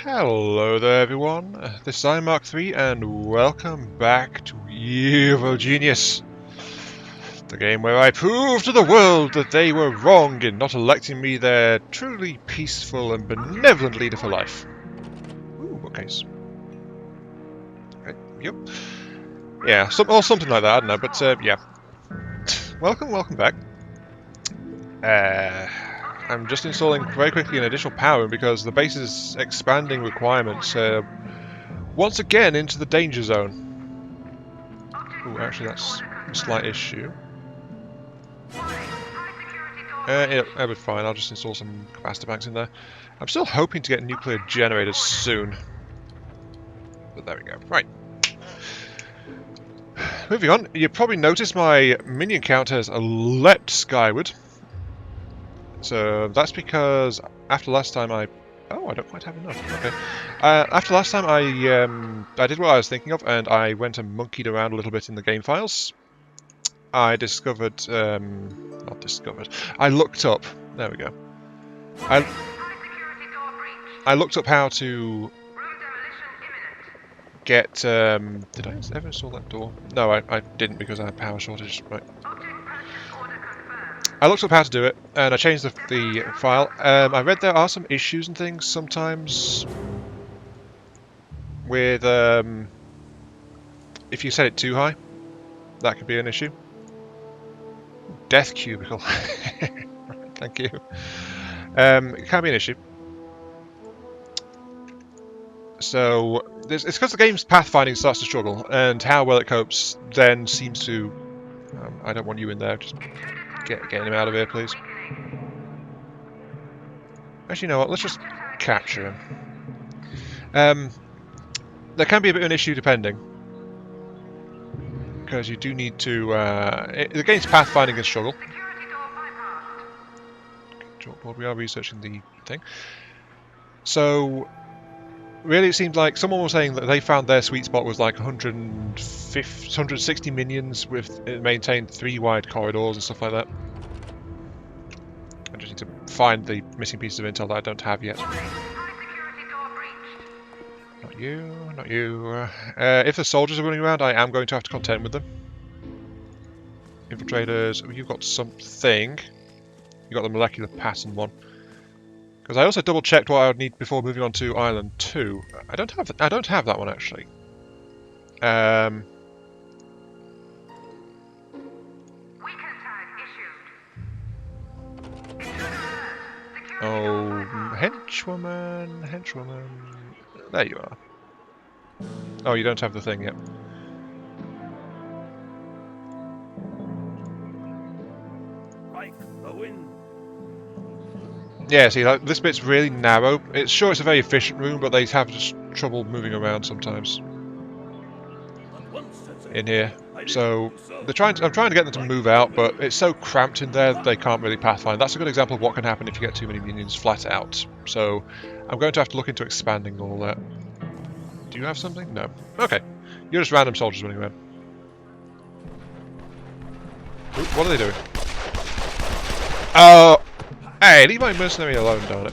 Hello there everyone, this is iMark3 and welcome back to Evil Genius, the game where I prove to the world that they were wrong in not electing me their truly peaceful and benevolent leader for life. Ooh, bookcase. Okay, yep. Yeah, or something like that, I don't know, but yeah. Welcome back. I'm just installing very quickly an additional power because the base is expanding requirements once again into the danger zone. Oh, actually that's a slight issue. It'll be fine, I'll just install some capacitor banks in there. I'm still hoping to get nuclear generators soon. But there we go. Right. Moving on, you probably noticed my minion count has leapt skyward. So that's because after last time I... Oh, I don't quite have enough. Okay. After last time I did what I was thinking of, and I went and monkeyed around a little bit in the game files. I discovered... not discovered. I looked up... There we go. I looked up how to get... did I ever install that door? No, I didn't because I had power shortage. Right. I looked up how to do it, and I changed the file. I read there are some issues and things sometimes with if you set it too high, that could be an issue. Death cubicle. Thank you. It can be an issue. So it's because the game's pathfinding starts to struggle, and how well it copes then seems to. I don't want you in there. Just get him out of here, please. Actually, you know what? Let's just capture him. There can be a bit of an issue depending, because you do need to. The game's pathfinding can struggle. Chalkboard. We are researching the thing. So. Really, it seemed like someone was saying that they found their sweet spot was like 160 minions with it maintained 3 wide corridors and stuff like that. I just need to find the missing pieces of intel that I don't have yet. Not you, not you. If the soldiers are running around, I am going to have to contend with them. Infiltrators, oh, you've got something. You got the molecular pattern one. Because I also double checked what I would need before moving on to Island 2. I don't have that one actually. Oh, henchwoman. There you are. Oh, you don't have the thing yet. Yeah, see, like, this bit's really narrow. It's sure it's a very efficient room, but they have just trouble moving around sometimes in here. So I'm trying to get them to move out, but it's so cramped in there they can't really pathfind. That's a good example of what can happen if you get too many minions flat out. So I'm going to have to look into expanding all that. Do you have something? No. Okay. You're just random soldiers running around. Ooh, what are they doing? Oh! Hey, leave my mercenary alone, darn it.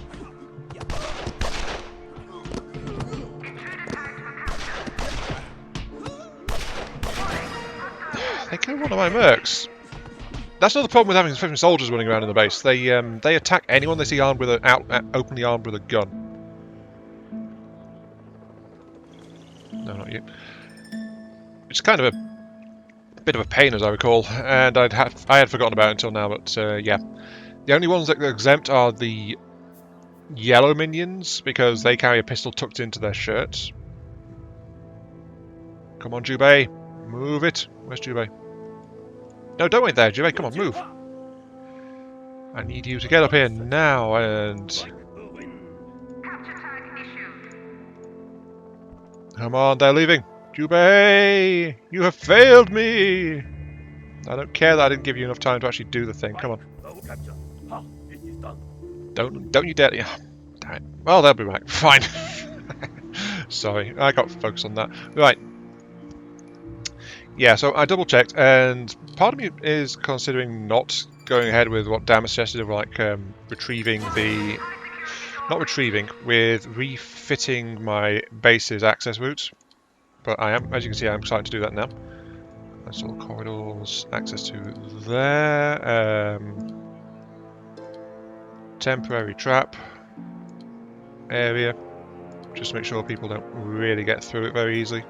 They killed one of my mercs. That's not the problem with having 50 soldiers running around in the base. They attack anyone they see armed with openly armed with a gun. No, not you. It's kind of a bit of a pain, as I recall, and I had forgotten about it until now. But yeah. The only ones that are exempt are the yellow minions, because they carry a pistol tucked into their shirts. Come on, Jubei. Move it. Where's Jubei? No, don't wait there, Jubei. Come on, move. I need you to get up here now and... Come on, they're leaving. Jubei! You have failed me! I don't care that I didn't give you enough time to actually do the thing. Come on. Don't you dare! Yeah, damn it. Well, they'll be back. Fine. Sorry, I got focused on that. Right. Yeah, so I double checked, and part of me is considering not going ahead with what Dan suggested of like retrieving the not retrieving, with refitting my base's access routes. But I am, as you can see, I'm starting to do that now. Install corridors, access to there. Temporary trap area, just to make sure people don't really get through it very easily.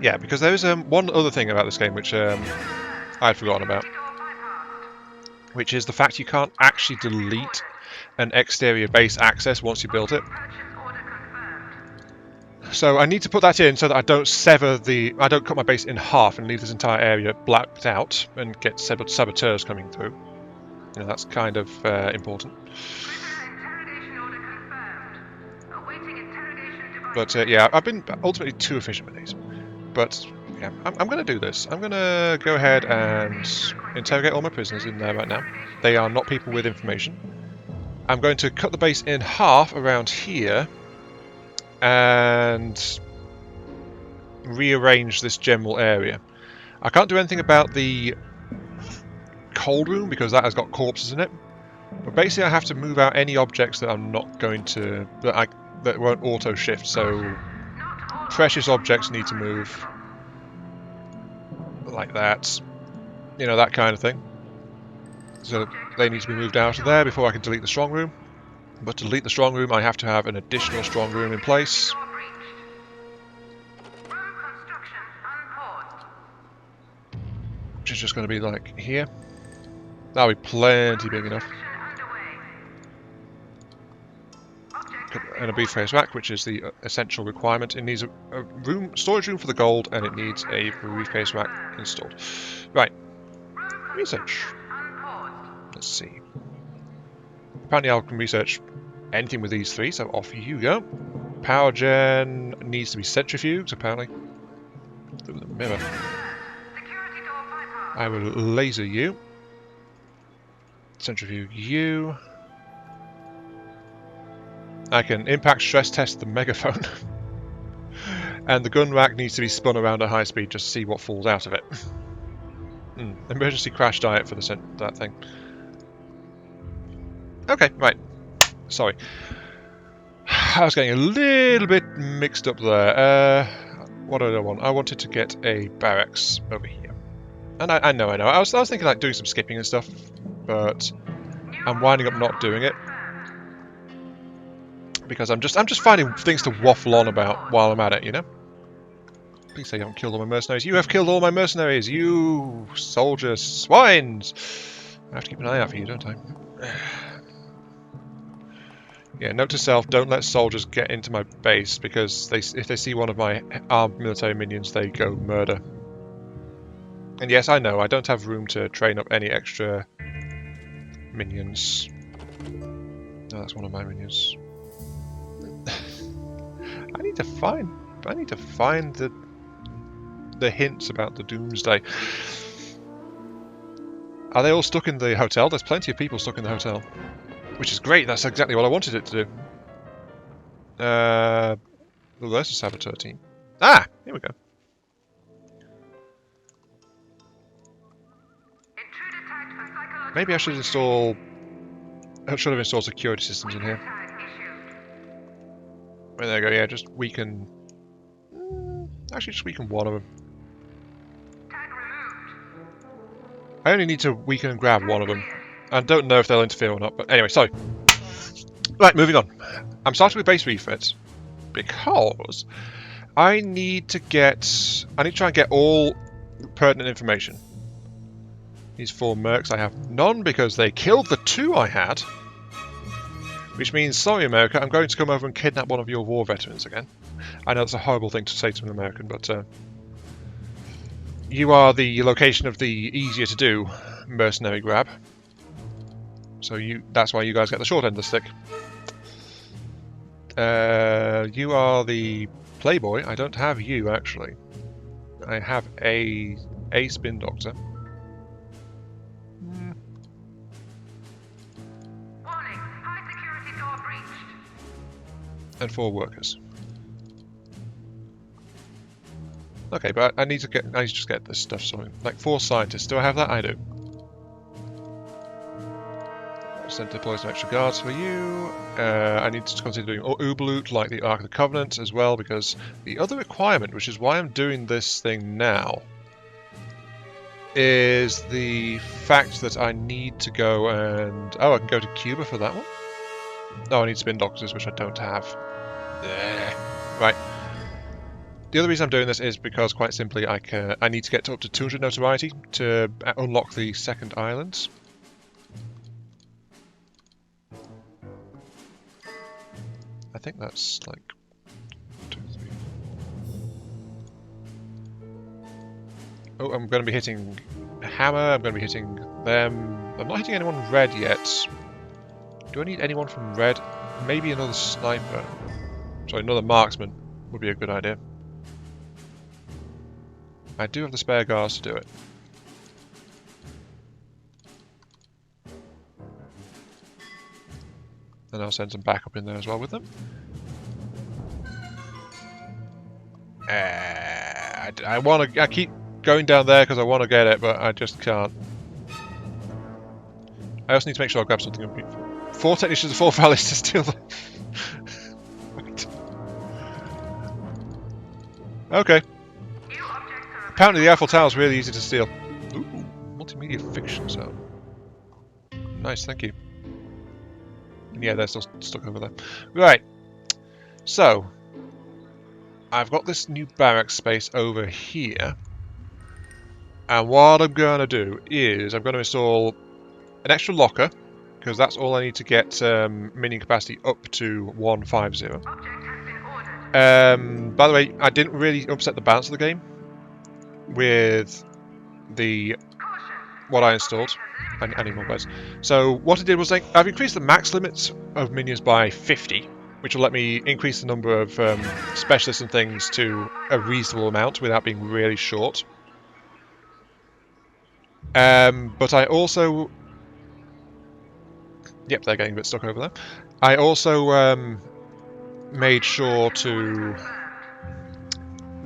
Yeah, because there is one other thing about this game which I'd forgotten about, which is the fact you can't actually delete an exterior base access once you build it. So I need to put that in so that I don't I don't cut my base in half and leave this entire area blacked out and get saboteurs coming through. You know, that's kind of important. But yeah, I've been ultimately too efficient with these. But yeah, I'm going to do this. I'm going to go ahead and interrogate all my prisoners in there right now. They are not people with information. I'm going to cut the base in half around here and rearrange this general area. I can't do anything about the cold room because that has got corpses in it. But basically I have to move out any objects that I'm not going to... that won't auto-shift, so precious objects need to move like that. You know, that kind of thing. So they need to be moved out of there before I can delete the strong room. But to delete the strong room, I have to have an additional strong room in place. Which is just going to be like here. That'll be plenty big enough. And a briefcase rack, which is the essential requirement. It needs a storage room for the gold, and it needs a briefcase rack installed. Right. Research. Let's see. Apparently I can research anything with these three, so off you go. Power gen needs to be centrifuged, apparently. Through the mirror. I will laser you. Centrifuge you. I can impact stress test the megaphone. And the gun rack needs to be spun around at high speed just to see what falls out of it. Emergency crash diet for that thing. Okay, right. Sorry. I was getting a little bit mixed up there. What did I want? I wanted to get a barracks over here. And I know. I was thinking like doing some skipping and stuff, but I'm winding up not doing it. Because I'm just finding things to waffle on about while I'm at it, you know? Please say you haven't killed all my mercenaries. You have killed all my mercenaries, you soldier swines! I have to keep an eye out for you, don't I? Yeah, note to self, don't let soldiers get into my base, because if they see one of my armed military minions, they go murder. And yes, I know, I don't have room to train up any extra minions. No, that's one of my minions. I need to find the hints about the doomsday. Are they all stuck in the hotel? There's plenty of people stuck in the hotel. Which is great, that's exactly what I wanted it to do. Well, there's a saboteur team. Ah! Here we go. Maybe I should have installed security systems in here. Well, there you go, yeah, just weaken... Actually, just weaken one of them. I only need to weaken and grab one of them. I don't know if they'll interfere or not, but anyway, sorry. Right, moving on. I'm starting with base refits because I need to try and get all pertinent information. These 4 mercs, I have none because they killed the 2 I had. Which means, sorry America, I'm going to come over and kidnap one of your war veterans again. I know it's a horrible thing to say to an American, but you are the location of the easier to do mercenary grab. So that's why you guys get the short end of the stick. You are the playboy. I don't have you, actually. I have a spin doctor. Warning, high security door breached. And 4 workers. Okay, but I need to just get this stuff sorted. Like 4 scientists. Do I have that? I do. Send deploy some extra guards for you. I need to consider doing Uberloot like the Ark of the Covenant as well, because the other requirement, which is why I'm doing this thing now, is the fact that I need to go and... Oh, I can go to Cuba for that one? Oh, I need spin doctors, which I don't have. Right. The other reason I'm doing this is because, quite simply, I need to get to up to 200 notoriety to unlock the second island. I think that's like 2, 3. Oh, I'm going to be hitting Hammer. I'm going to be hitting them. I'm not hitting anyone red yet. Do I need anyone from red? Maybe another sniper. Sorry, another marksman would be a good idea. I do have the spare guards to do it. And I'll send some backup in there as well with them. I keep going down there because I want to get it, but I just can't. I also need to make sure I grab something. 4 technicians and 4 valets to steal them. Right. Okay. Apparently the Eiffel Tower is really easy to steal. Ooh, multimedia fiction zone. Nice, thank you. And yeah, they're still stuck over there. Right. So, I've got this new barracks space over here. And what I'm going to do is I'm going to install an extra locker, because that's all I need to get minion capacity up to 150. By the way, I didn't really upset the balance of the game with what I installed. I need more beds. So what I did was I've increased the max limits of minions by 50, which will let me increase the number of specialists and things to a reasonable amount without being really short. But I also... Yep, they're getting a bit stuck over there. I also made sure to...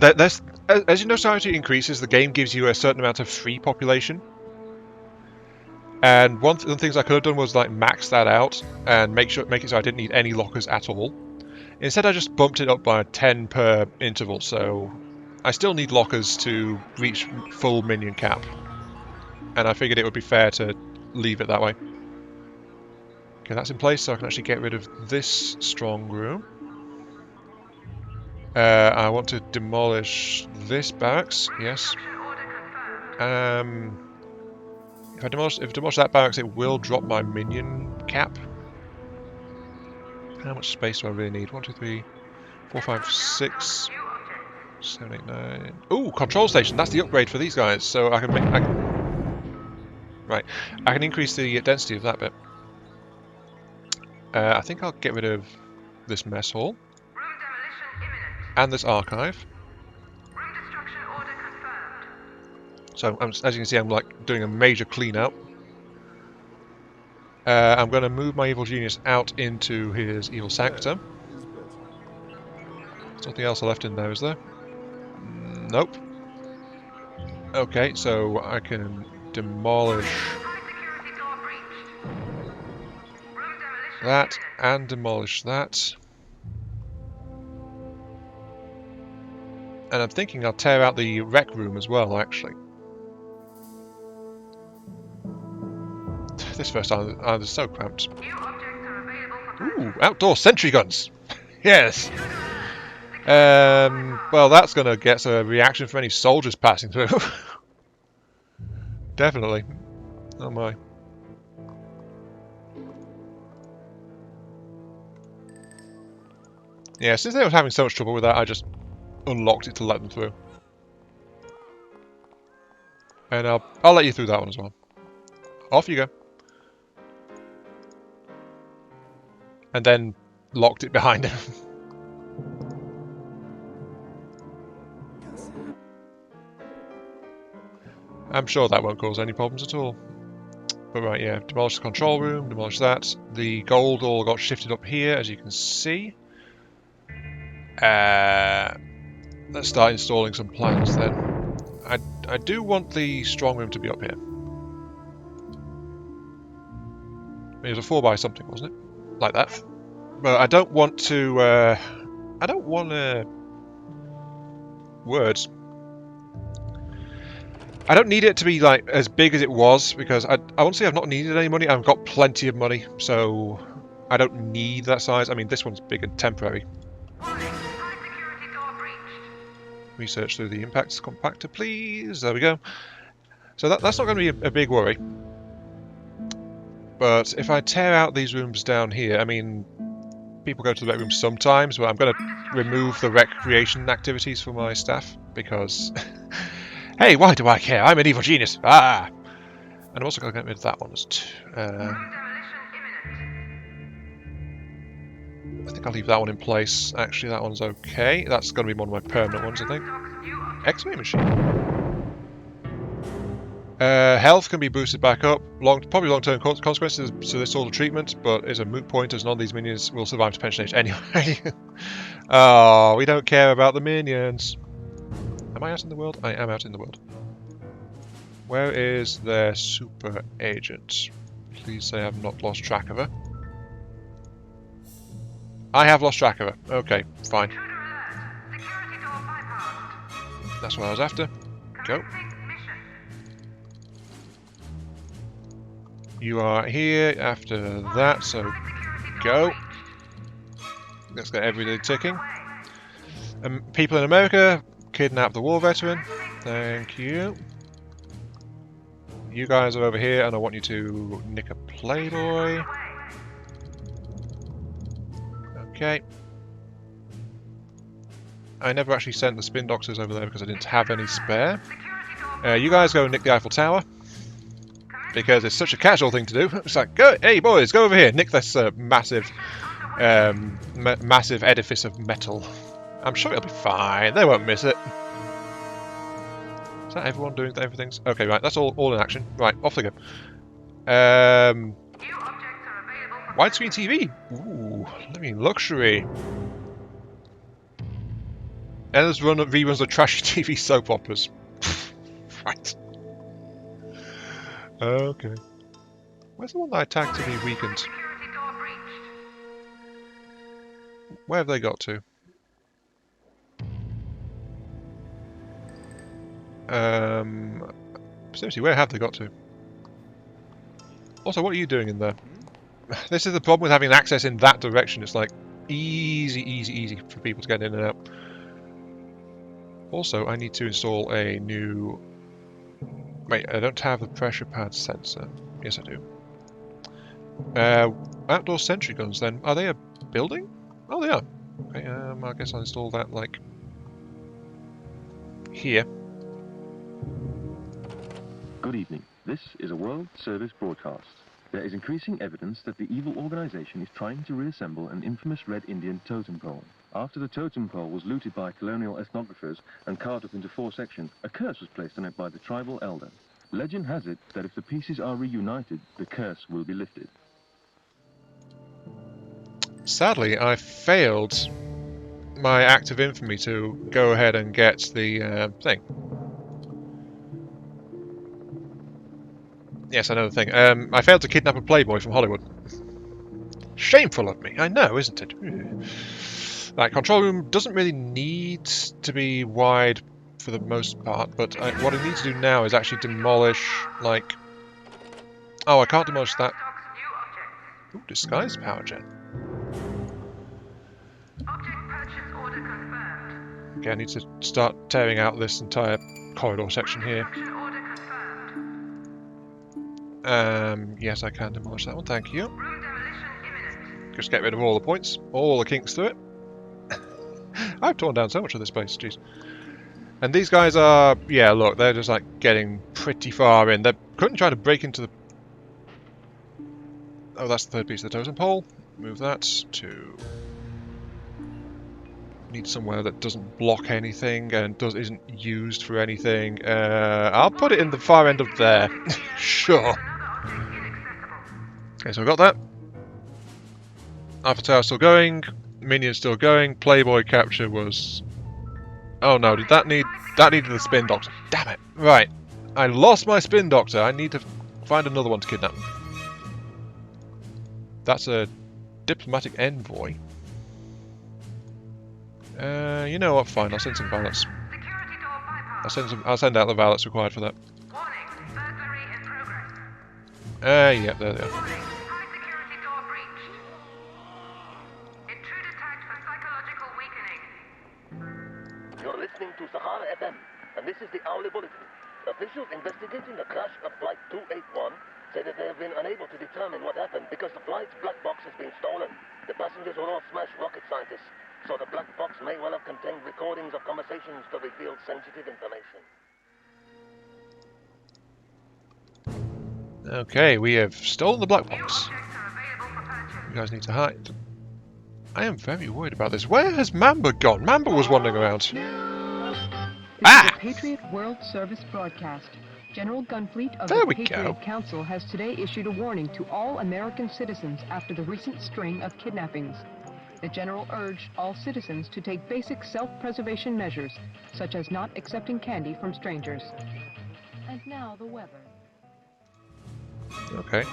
As your notoriety increases, the game gives you a certain amount of free population. And one of the things I could have done was like max that out and make it so I didn't need any lockers at all. Instead, I just bumped it up by 10 per interval, so I still need lockers to reach full minion cap. And I figured it would be fair to leave it that way. Okay, that's in place, so I can actually get rid of this strong room. I want to demolish this barracks, yes. If I demolish that barracks, it will drop my minion cap. How much space do I really need? 1, 2, 3, 4, 5, 6, 7, 8, 9. Ooh, control station. That's the upgrade for these guys. So I can make. Right, I can increase the density of that bit. I think I'll get rid of this mess hall and this archive. So as you can see, I'm like doing a major clean out. I'm going to move my evil genius out into his evil sanctum. There's nothing else left in there, is there? Nope. Okay, so I can demolish that and demolish that. And I'm thinking I'll tear out the rec room as well, actually. This first island is so cramped. Ooh, outdoor sentry guns! Yes! Well, that's going to get a reaction from any soldiers passing through. Definitely. Oh my. Yeah, since they were having so much trouble with that, I just unlocked it to let them through. And I'll let you through that one as well. Off you go. And then locked it behind him. I'm sure that won't cause any problems at all. But right, yeah, demolish the control room, demolish that. The gold all got shifted up here, as you can see. Let's start installing some plans then. I do want the strong room to be up here. It was a 4 by something, wasn't it? Like that. But I don't want to... I don't want words. I don't need it to be like as big as it was, because I honestly have not needed any money. I've got plenty of money, so I don't need that size. I mean, this one's big and temporary. Warning, high security door breached. Research through the impacts compactor, please. There we go. So that's not going to be a big worry. But if I tear out these rooms down here, I mean, people go to the rec room sometimes, but I'm going to remove the recreation activities for my staff, because... Hey, why do I care? I'm an evil genius. Ah! And I'm also going to get rid of that one. Demolition imminent. I think I'll leave that one in place. Actually, that one's okay. That's going to be one of my permanent ones, I think. Docks new object. X-ray machine. Health can be boosted back up. Probably long-term consequences to this sort of treatment, but is a moot point as none of these minions will survive to pension age anyway. Oh, we don't care about the minions. Am I out in the world? I am out in the world. Where is their super agent? Please say I've not lost track of her. I have lost track of her. Okay, fine. Intruder alert. Security door bypassed. That's what I was after. Go. Commencing mission. You are here after that, so go. Let's get everything ticking. People in America, kidnap the war veteran. Thank you. You guys are over here, and I want you to nick a Playboy. Okay. I never actually sent the spin doctors over there because I didn't have any spare. You guys go and nick the Eiffel Tower, because it's such a casual thing to do. It's like, go, hey boys, go over here, nick this massive edifice of metal. I'm sure it'll be fine. They won't miss it. Is that everyone doing everything? Okay, right. That's all in action. Right, off they go. Widescreen TV. Ooh, I mean luxury. Endless run of reruns of trashy TV soap operas. Right. Okay. Where's the one that I tagged to be weakened? Where have they got to? Seriously, where have they got to? Also, what are you doing in there? This is the problem with having access in that direction. It's like easy for people to get in and out. Also, I need to install a new... Wait, I don't have the pressure pad sensor. Yes, I do. Outdoor sentry guns, then. Are they a building? Oh, they are. Okay, I guess I'll install that, like... here. Good evening. This is a World Service broadcast. There is increasing evidence that the evil organization is trying to reassemble an infamous Red Indian totem pole. After the totem pole was looted by colonial ethnographers and carved up into 4 sections, a curse was placed on it by the tribal elder. Legend has it that if the pieces are reunited, the curse will be lifted. Sadly, I failed my act of infamy to go ahead and get the thing. Yes, I know the thing. I failed to kidnap a Playboy from Hollywood. Shameful of me, I know, isn't it? Right, control room doesn't really need to be wide for the most part, but what I need to do now is actually demolish, like... Oh, I can't demolish that. Ooh, disguised power gen. Okay, I need to start tearing out this entire corridor section here. Yes, I can demolish that one, thank you. Just get rid of all the points, all the kinks through it. I've torn down so much of this place, jeez. And these guys are, yeah, look, they're just like getting pretty far in. They're currently trying to break into the... Oh, that's the third piece of the totem pole. Move that to... Need somewhere that doesn't block anything and isn't used for anything. I'll put it in the far end of there. Sure. Okay, so I've got that. Alpha Tower still going. Minion still going. Playboy capture was... Oh no, did that need... That needed the spin doctor. Damn it. Right. I lost my spin doctor. I need to find another one to kidnap. That's a diplomatic envoy. You know what? Fine. I'll send some valets. Security door bypass. I'll send out the valets required for that. Warning, burglary in progress. Yeah, there they are. Warning, high security door breached. Intruder tagged for psychological weakening. You're listening to Sahara FM, and this is the hourly bulletin. Officials investigating the crash of Flight 281 say that they have been unable to determine what happened because the flight's black box has been stolen. The passengers were all smash rocket scientists, so the black box may well have contained recordings of conversations that revealed sensitive information. Okay, we have stolen the black New box. objects are available for purchase. You guys need to hide. I am very worried about this. Where has Mamba gone? Mamba was wandering around. This Ah! is a Patriot World Service broadcast. General Gunfleet of There the we Patriot go. Council has today issued a warning to all American citizens after the recent string of kidnappings. The General urged all citizens to take basic self-preservation measures, such as not accepting candy from strangers. And now the weather. Okay.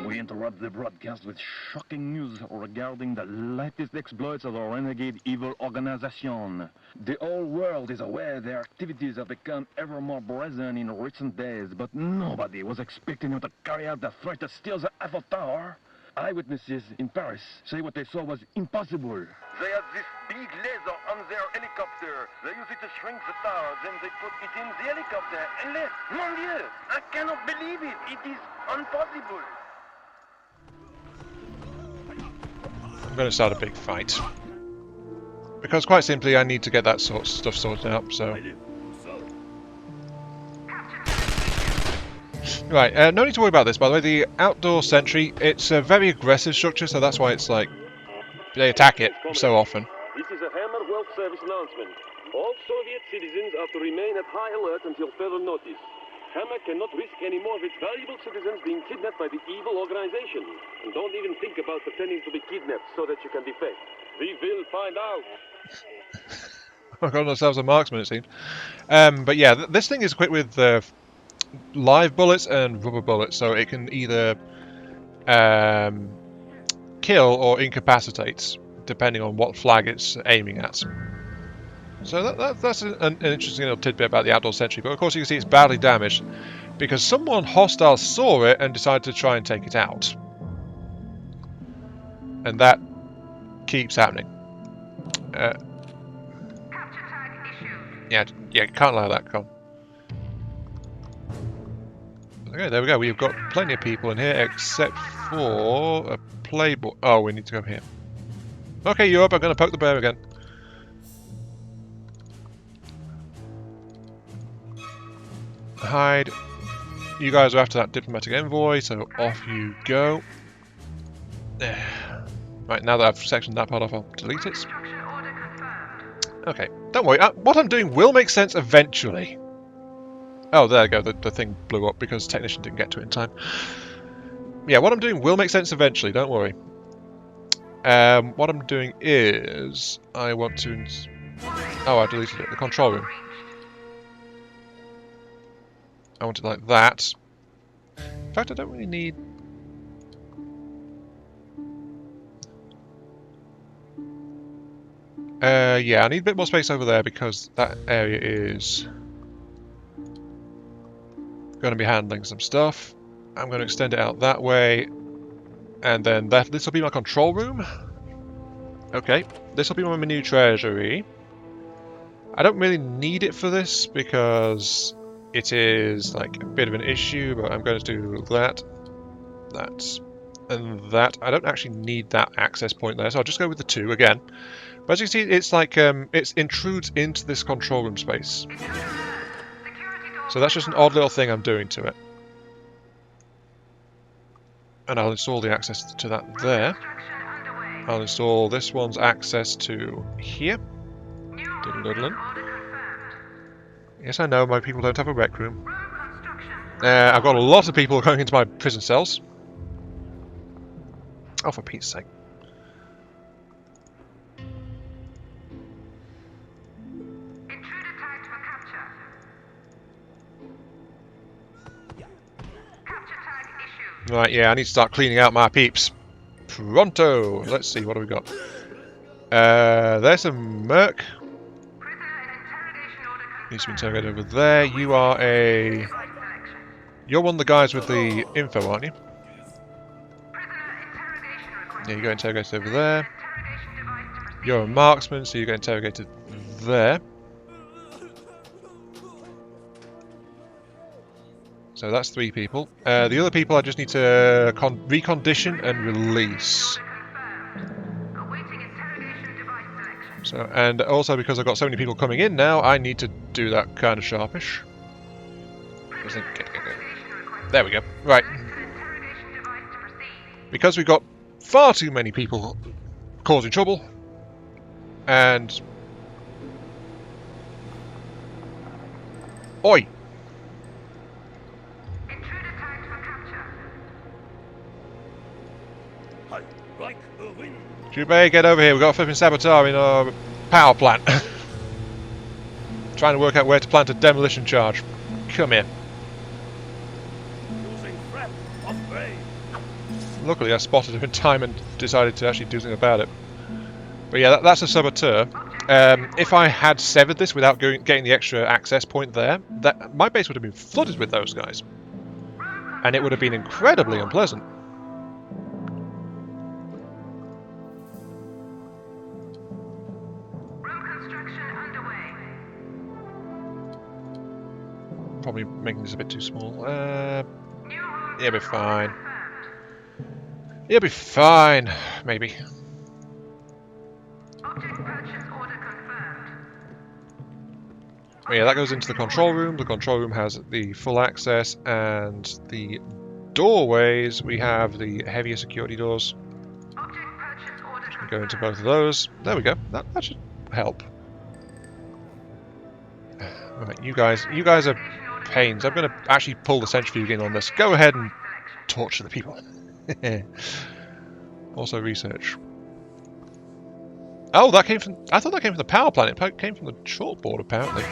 We interrupt the broadcast with shocking news regarding the latest exploits of the renegade evil organization. The whole world is aware their activities have become ever more brazen in recent days, but nobody was expecting them to carry out the threat to steal the Eiffel Tower. Eyewitnesses in Paris say what they saw was impossible. They had this big laser on their helicopter. They used it to shrink the tower, then they put it in the helicopter and left. Mon Dieu! I cannot believe it! It is impossible! I'm going to start a big fight. Because quite simply I need to get that sort of stuff sorted out, so... Right, no need to worry about this, by the way. The outdoor sentry, it's a very aggressive structure, so that's why it's like... They attack it so often. This is a Hammer World Service announcement. All Soviet citizens are to remain at high alert until further notice. Hammer cannot risk any more of its valuable citizens being kidnapped by the evil organization. And don't even think about pretending to be kidnapped so that you can defect. We will find out. We've got ourselves a marksman, it seems. But yeah, this thing is equipped with live bullets and rubber bullets, so it can either kill or incapacitate, depending on what flag it's aiming at. So that's an interesting little tidbit about the outdoor sentry, but of course you can see it's badly damaged because someone hostile saw it and decided to try and take it out. And that keeps happening. Capture tag issued. Yeah, can't allow that, come. Okay, there we go. We've got plenty of people in here except for a playboy. Oh, we need to go here. Okay, Europe, I'm going to poke the bear again. Hide. You guys are after that diplomatic envoy, so off you go. Right, now that I've sectioned that part off, I'll delete it. Restructuring order confirmed. Okay, don't worry. What I'm doing will make sense eventually. Oh, there you go. The thing blew up because the technician didn't get to it in time. Yeah, what I'm doing will make sense eventually. Don't worry. What I'm doing is I want to. Oh, I deleted it. The control room. I want it like that. In fact, I don't really need. Yeah, I need a bit more space over there because that area is going to be handling some stuff. I'm going to extend it out that way, and then this will be my control room. Okay, this will be my new treasury. I don't really need it for this because it is like a bit of an issue, but I'm going to do that, and that. I don't actually need that access point there, so I'll just go with the 2 again. But as you can see, it's like it intrudes into this control room space. So that's just an odd little thing I'm doing to it. And I'll install the access to that there. I'll install this one's access to here. Yes, I know, my people don't have a rec room. I've got a lot of people going into my prison cells. Oh, for Pete's sake. Capture tag Right, yeah, I need to start cleaning out my peeps. Pronto! Let's see, what do we got? There's a merc. Needs to be interrogated over there. You are a... You're one of the guys with the info, aren't you? Yeah, you got interrogated over there. You're a marksman, so you get interrogated there. So that's 3 people. The other people I just need to recondition and release. So, and also because I've got so many people coming in now, I need to do that kind of sharpish. There we go. Right. Because we've got far too many people causing trouble, and... Oi! Jubei, get over here. We've got a flipping saboteur in our power plant. Trying to work out where to plant a demolition charge. Come here. Luckily I spotted him in time and decided to actually do something about it. But yeah, that's a saboteur. If I had severed this without getting the extra access point there, my base would have been flooded with those guys. And it would have been incredibly unpleasant. Probably making this a bit too small. It'll be fine. It'll be fine, maybe. Yeah, that goes into the control room. The control room has the full access, and the doorways, we have the heavier security doors. Go into both of those. There we go. That should help. Right, you guys are pains. I'm going to actually pull the centrifuge in on this. Go ahead and torture the people. Also research. Oh, that came from... I thought that came from the power plant. It came from the chalkboard, apparently.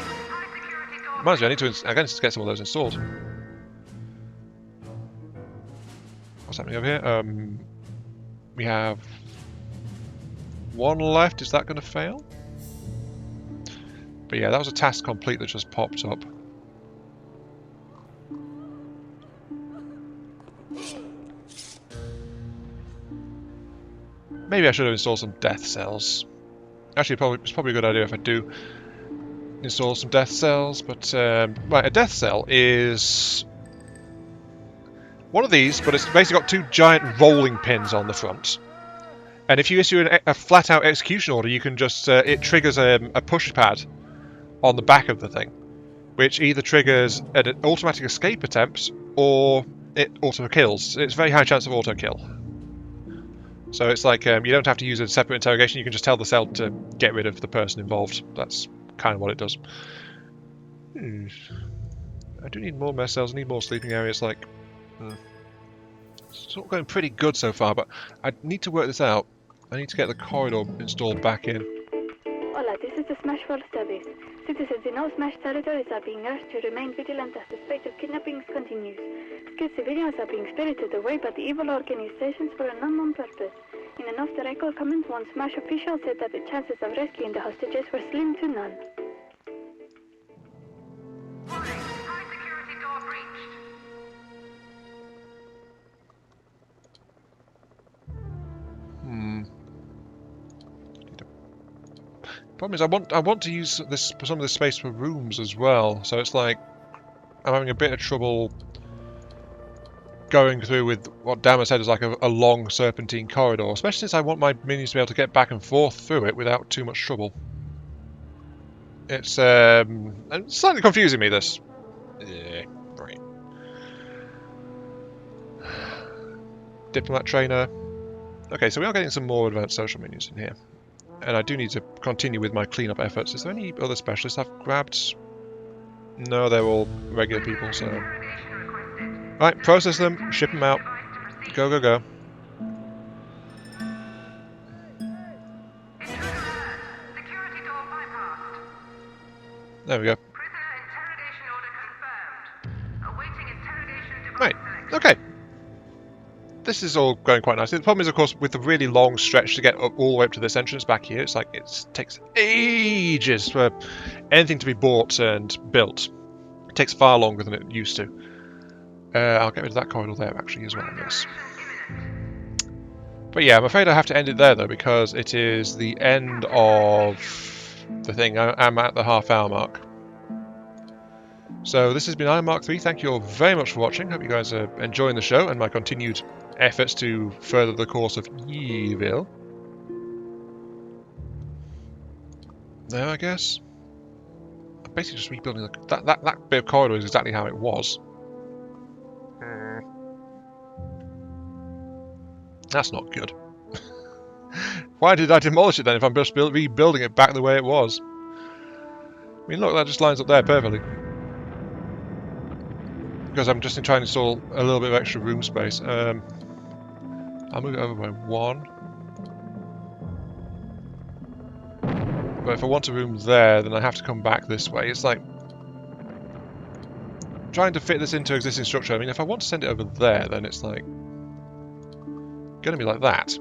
Reminds me, I need to get some of those installed. What's happening over here? We have... 1 left. Is that going to fail? But yeah, that was a task complete that just popped up. Maybe I should have installed some death cells. Actually, it's probably a good idea if I do install some death cells. But right, a death cell is one of these, but it's basically got 2 giant rolling pins on the front. And if you issue a flat-out execution order, you can just it triggers a push pad on the back of the thing, which either triggers an automatic escape attempt or it auto kills. It's a very high chance of auto kill. So it's like you don't have to use a separate interrogation, you can just tell the cell to get rid of the person involved. That's kind of what it does. I do need more mess cells, I need more sleeping areas, like... It's all going pretty good so far, but I need to work this out. I need to get the corridor installed back in. Hola, this is the Smashville service. Citizens in all Smash territories are being urged to remain vigilant as the spate of kidnappings continues. Skilled civilians are being spirited away by the evil organizations for an unknown purpose. In an off-the-record comment, one Smash official said that the chances of rescuing the hostages were slim to none. Warning, high security door breached. Problem is, I want to use some of this space for rooms as well. So it's like I'm having a bit of trouble going through with what Dama said is like a long serpentine corridor, especially since I want my minions to be able to get back and forth through it without too much trouble. It's slightly confusing me, this. Yeah, right. Diplomat trainer. Okay, so we are getting some more advanced social minions in here. And I do need to continue with my cleanup efforts. Is there any other specialists I've grabbed? No, they're all regular people, so... Right, process them, ship them out. Go, go, go. Security door bypassed. There we go. Prisoner interrogation order confirmed. Awaiting interrogation device Right, selection. okay. this is all going quite nicely. The problem is, of course, with the really long stretch to get up, all the way up to this entrance back here, it's like it takes ages for anything to be bought and built. It takes far longer than it used to. I'll get rid of that corridor there, actually, as well, yes. But yeah, I'm afraid I have to end it there, though, because it is the end of the thing. I'm at the half-hour mark. So this has been Iron Mark 3. Thank you all very much for watching. Hope you guys are enjoying the show and my continued efforts to further the course of evil. There, I guess. I'm basically just rebuilding that bit of corridor is exactly how it was. That's not good. Why did I demolish it then if I'm just rebuilding it back the way it was? I mean, look, that just lines up there perfectly. Because I'm just trying to install a little bit of extra room space. I'll move it over by 1. But if I want a room there, then I have to come back this way. It's like trying to fit this into existing structure. I mean, if I want to send it over there, then it's like gonna be like that.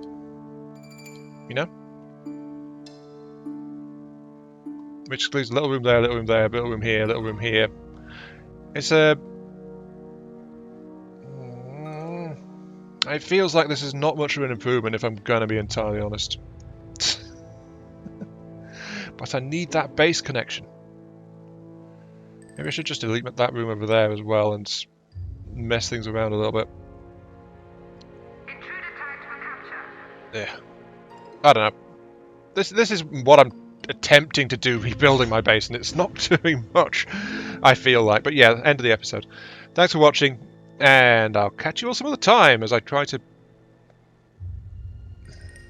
You know? Which includes a little room there, little room there, little room here, little room here. It's a... It feels like this is not much of an improvement if I'm gonna be entirely honest. But I need that base connection. Maybe I should just delete that room over there as well and mess things around a little bit. Yeah. I don't know. This is what I'm attempting to do, rebuilding my base, and it's not doing much, I feel like. But yeah, end of the episode. Thanks for watching, and I'll catch you all some other time as I try to...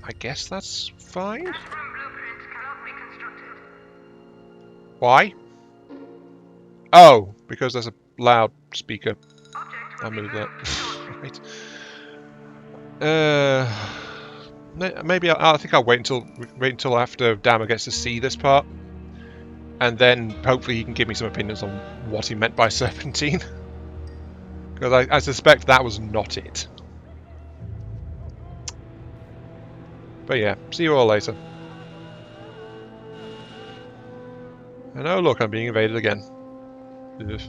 I guess that's fine? That room blueprint cannot be constructed. Why? Oh, because there's a loud speaker. Object I'll will be move that. moved Right. Maybe I think I'll wait until after Dammer gets to see this part, and then hopefully he can give me some opinions on what he meant by serpentine. Because I suspect that was not it. But yeah, see you all later. And oh look, I'm being invaded again. Ugh.